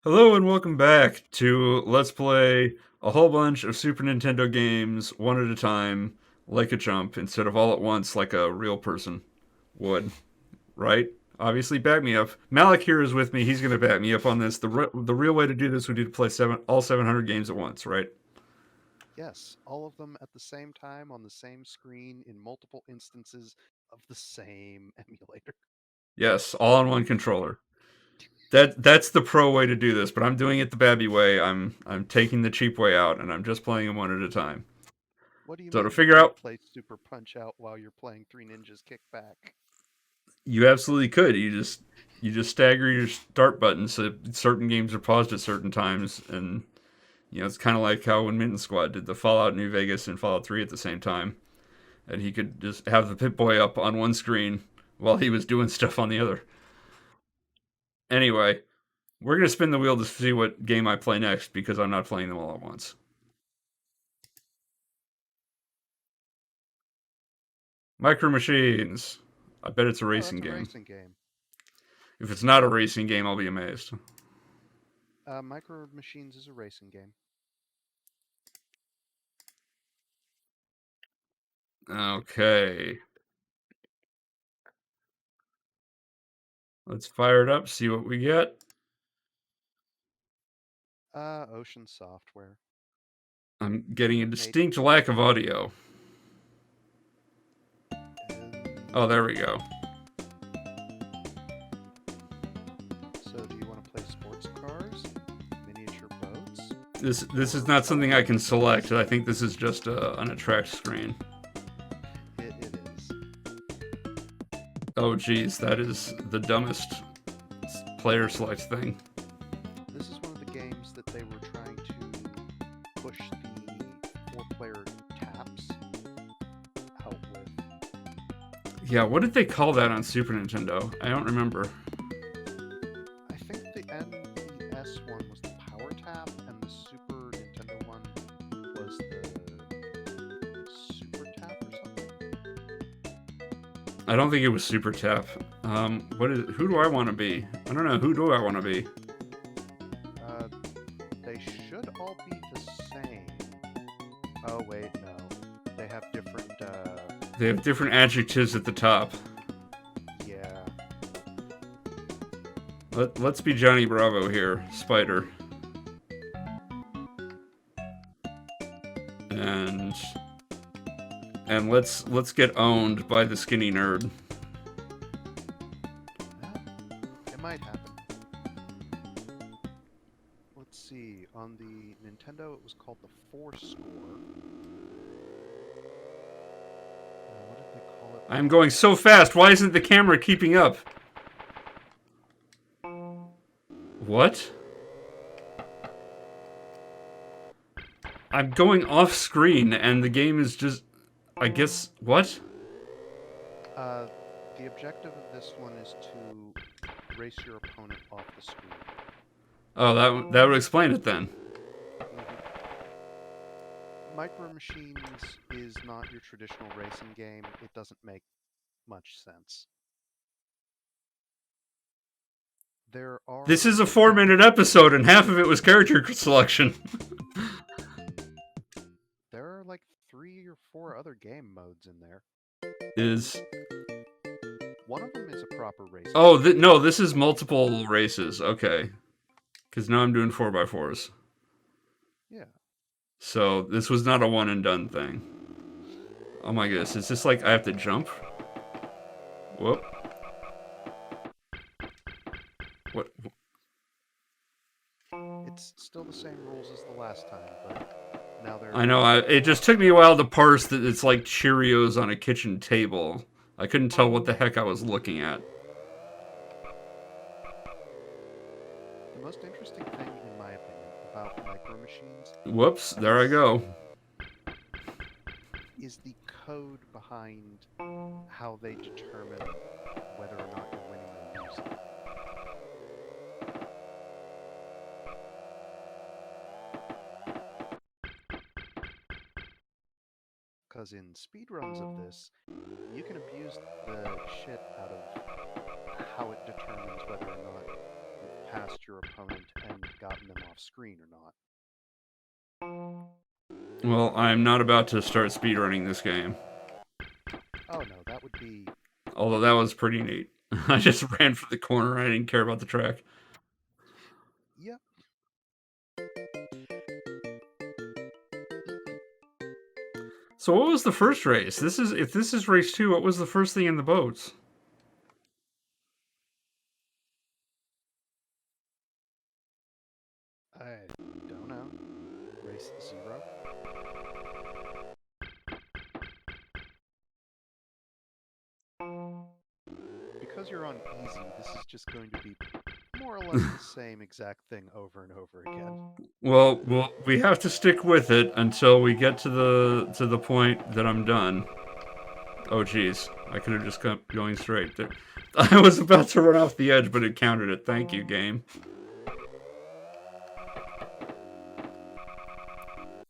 Hello and welcome back to Let's Play a whole bunch of Super Nintendo games one at a time, like a chump, instead of all at once like a real person would, right? Obviously, back me up. Malik here is with me. He's going to back me up on this. The real way to do this would be to play all 700 games at once, right? Yes, all of them at the same time on the same screen in multiple instances of the same emulator. Yes, all on one controller. That's the pro way to do this, but I'm doing it the Babby way. I'm taking the cheap way out, and I'm just playing them one at a time. What do you So to mean you figure can't out play Super Punch Out while you're playing Three Ninjas Kick Back? You absolutely could. You just stagger your start buttons so certain games are paused at certain times, and it's kind of like how when Mitten Squad did the Fallout New Vegas and Fallout 3 at the same time, and he could just have the Pip Boy up on one screen while he was doing stuff on the other. Anyway, we're gonna spin the wheel to see what game I play next because I'm not playing them all at once. Micro Machines. I bet it's a Oh, racing that's a game. racing game. If it's not a racing game, I'll be amazed. Micro Machines is a racing game. Okay. Let's fire it up, see what we get. Ocean Software. I'm getting a Made. distinct lack of audio. Oh, there we go. So, do you want to play sports cars, miniature boats, This is or not something I can helicopters? select. I think this is just an attract screen. It is. Oh, geez, that is the dumbest player select thing. This is one of the games that they were trying to push the four-player taps out with. Yeah, what did they call that on Super Nintendo? I don't remember. I think the NES one was the Power Tap, and the Super Nintendo one was the Super Tap or something. I don't think it was Super Tap. Who do I want to be? I don't know. Who do I want to be? Uh, they should all be the same. Oh wait, no, they have different. They have different adjectives at the top. Yeah. Let's be Johnny Bravo here, Spider. And let's get owned by the skinny nerd. It might happen. Let's see. On the Nintendo, it was called the Four Score. What did they call it? I'm going so fast. Why isn't the camera keeping up? What? I'm going off screen and the game is just, I guess, what? The objective of this one is to race your opponent off the screen. Oh, that would explain it then. Micro Machines is not your traditional racing game. It doesn't make much sense. There are. This is a 4-minute episode and half of it was character selection. There are like 3 or 4 other game modes in there. Is One of them is a proper race. Oh, no, this is multiple races. Okay. Because now I'm doing 4x4s. Yeah. So this was not a one and done thing. Oh my goodness, is this like I have to jump? Whoop. What? It's still the same rules as the last time, but now they're. I know, it just took me a while to parse that it's like Cheerios on a kitchen table. I couldn't tell what the heck I was looking at. The most interesting thing, in my opinion, about Micro Machines. Whoops, there I go. Is the code behind how they determine whether or not you're winning or losing. Because in speedruns of this, you can abuse the shit out of how it determines whether or not you've passed your opponent and gotten them off screen or not. Well, I'm not about to start speedrunning this game. Oh no, that would be. Although that was pretty neat. I just ran for the corner. I didn't care about the track. Yep. So what was the first race? If this is race 2, what was the first thing in the boats? I don't know. Race 0. Because you're on easy, this is just going to be more or less the same exact thing over and over again. Well, we have to stick with it until we get to the point that I'm done. Oh jeez, I could have just kept going straight there. I was about to run off the edge, but it countered it. Thank you, game.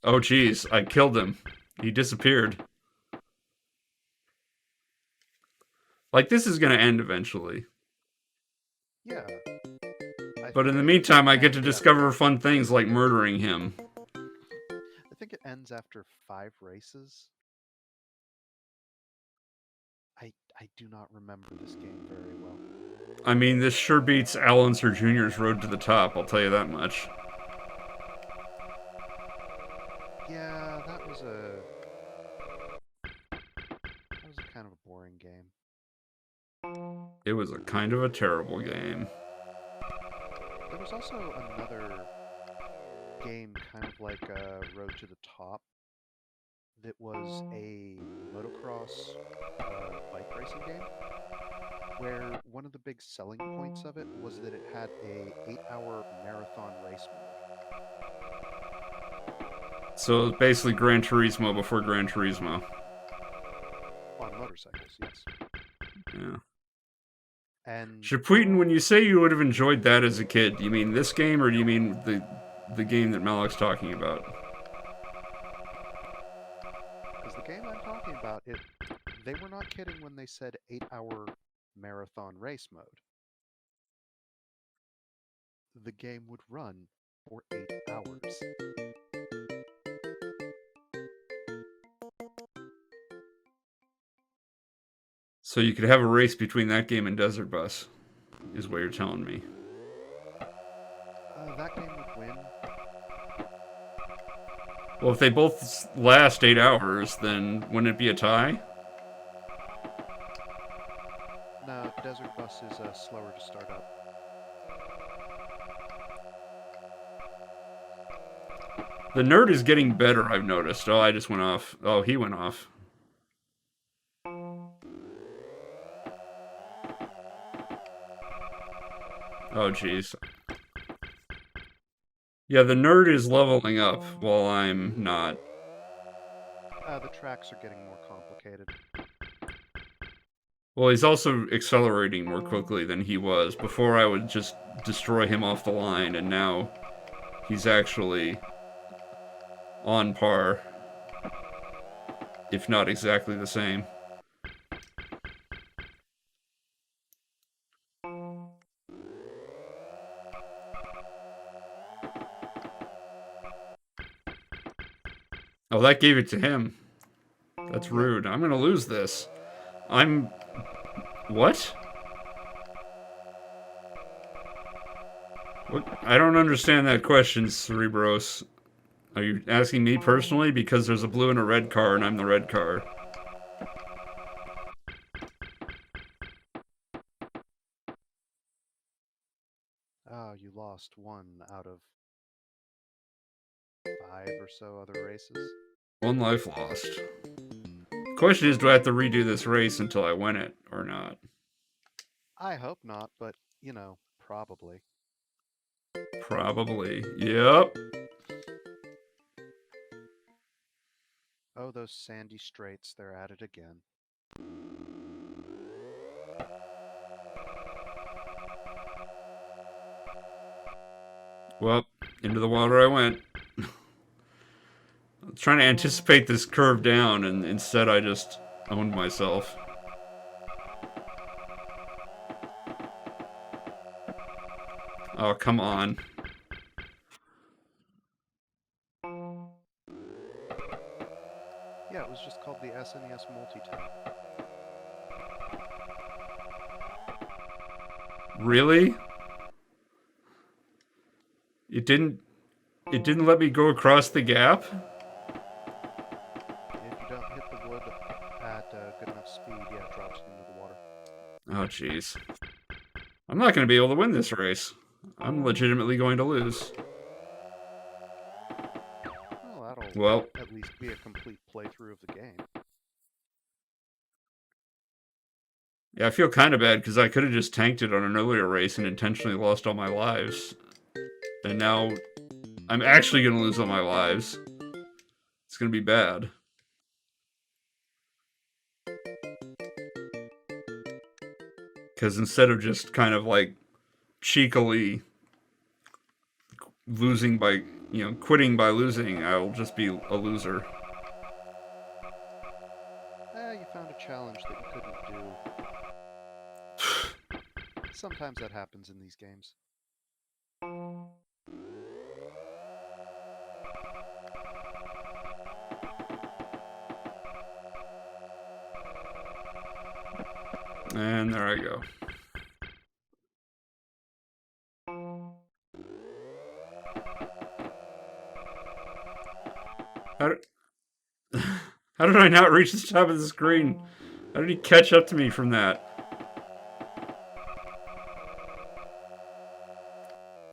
Oh jeez, I killed him. He disappeared. Like, this is gonna end eventually. Yeah. But in the meantime, I get to discover fun things like murdering him. I think it ends after 5 races. I do not remember this game very well. I mean, this sure beats Al Unser Jr.'s Road to the Top, I'll tell you that much. Yeah, that was a kind of a boring game. It was a kind of a terrible game. There was also another game kind of like Road to the Top that was a motocross bike racing game where one of the big selling points of it was that it had a 8-hour marathon race mode. So it's basically Gran Turismo before Gran Turismo. On motorcycles, yes. Yeah. And Shapuitin, when you say you would have enjoyed that as a kid, do you mean this game or do you mean the game that Malik's talking about? because the game I'm talking about, they were not kidding when they said 8-hour marathon race mode. The game would run for 8 hours. So you could have a race between that game and Desert Bus, is what you're telling me. That game would win. Well, if they both last 8 hours, then wouldn't it be a tie? No, Desert Bus is slower to start up. The nerd is getting better, I've noticed. Oh, I just went off. Oh, he went off. Oh, jeez. Yeah, the nerd is leveling up while I'm not. The tracks are getting more complicated. Well, he's also accelerating more quickly than he was. Before, I would just destroy him off the line, and now he's actually on par, if not exactly the same. Oh, that gave it to him. That's rude. I'm gonna lose this. What? What? I don't understand that question, Cerebros. Are you asking me personally? Because there's a blue and a red car, and I'm the red car. Oh, you lost 1 out of 5 or so other races. 1 life lost. The question is, do I have to redo this race until I win it, or not? I hope not, but, you know, probably. Probably. Yep. Oh, those sandy straights, they're at it again. Well, into the water I went. I was trying to anticipate this curve down, and instead I just owned myself. Oh, come on. was just called the SNES Multi-Tap. Really? It didn't. It didn't let me go across the gap. If you don't hit the wood at a good enough speed, yeah, it drops you into the water. Oh, jeez. I'm not going to be able to win this race. I'm legitimately going to lose. Well, that'll Well, at least be a complete playthrough of the game. yeah, I feel kind of bad because I could have just tanked it on an earlier race and intentionally lost all my lives. And now I'm actually going to lose all my lives. It's going to be bad. Because instead of just kind of like cheekily losing by, quitting by losing, I will just be a loser. You found a challenge that you couldn't do. Sometimes that happens in these games. And there I go. How did, how did I not reach the top of the screen? How did he catch up to me from that?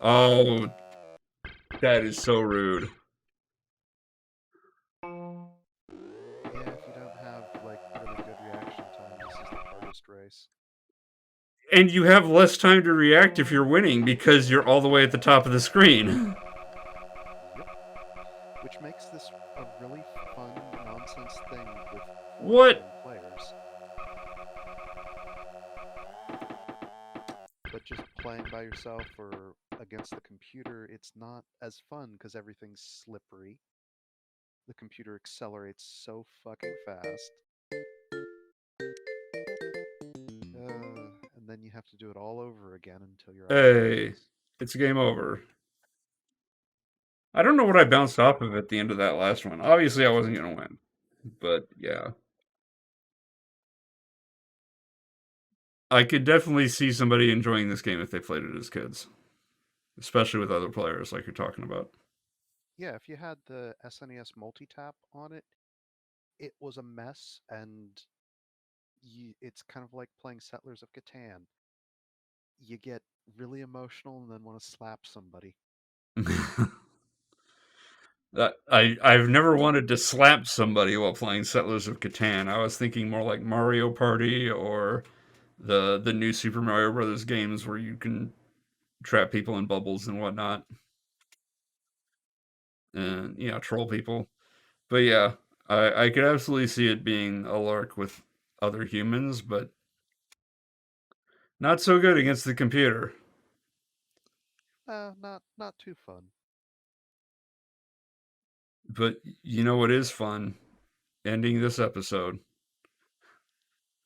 Oh, that is so rude. Yeah, if you don't have like really good reaction time, this is the hardest race. And you have less time to react if you're winning because you're all the way at the top of the screen. Yep. Which makes this a really fun nonsense thing with four to What? 10 players. But just playing by yourself or against the computer, it's not as fun because everything's slippery. The computer accelerates so fucking fast. And then you have to do it all over again until you're out of Hey, practice. it's game over. I don't know what I bounced off of at the end of that last one. Obviously, I wasn't going to win. But yeah. I could definitely see somebody enjoying this game if they played it as kids, especially with other players like you're talking about. Yeah, if you had the SNES multi-tap on it, it was a mess, and it's kind of like playing Settlers of Catan. You get really emotional and then want to slap somebody. I've never wanted to slap somebody while playing Settlers of Catan. I was thinking more like Mario Party or the new Super Mario Brothers games where you can trap people in bubbles and whatnot, and troll people. But yeah, I could absolutely see it being a lark with other humans, but not so good against the computer. Not too fun. But you know what is fun? Ending this episode.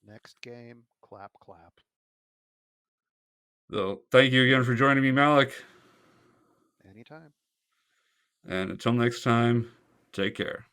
Next game, clap clap. So thank you again for joining me, Malik. Anytime. And until next time, take care.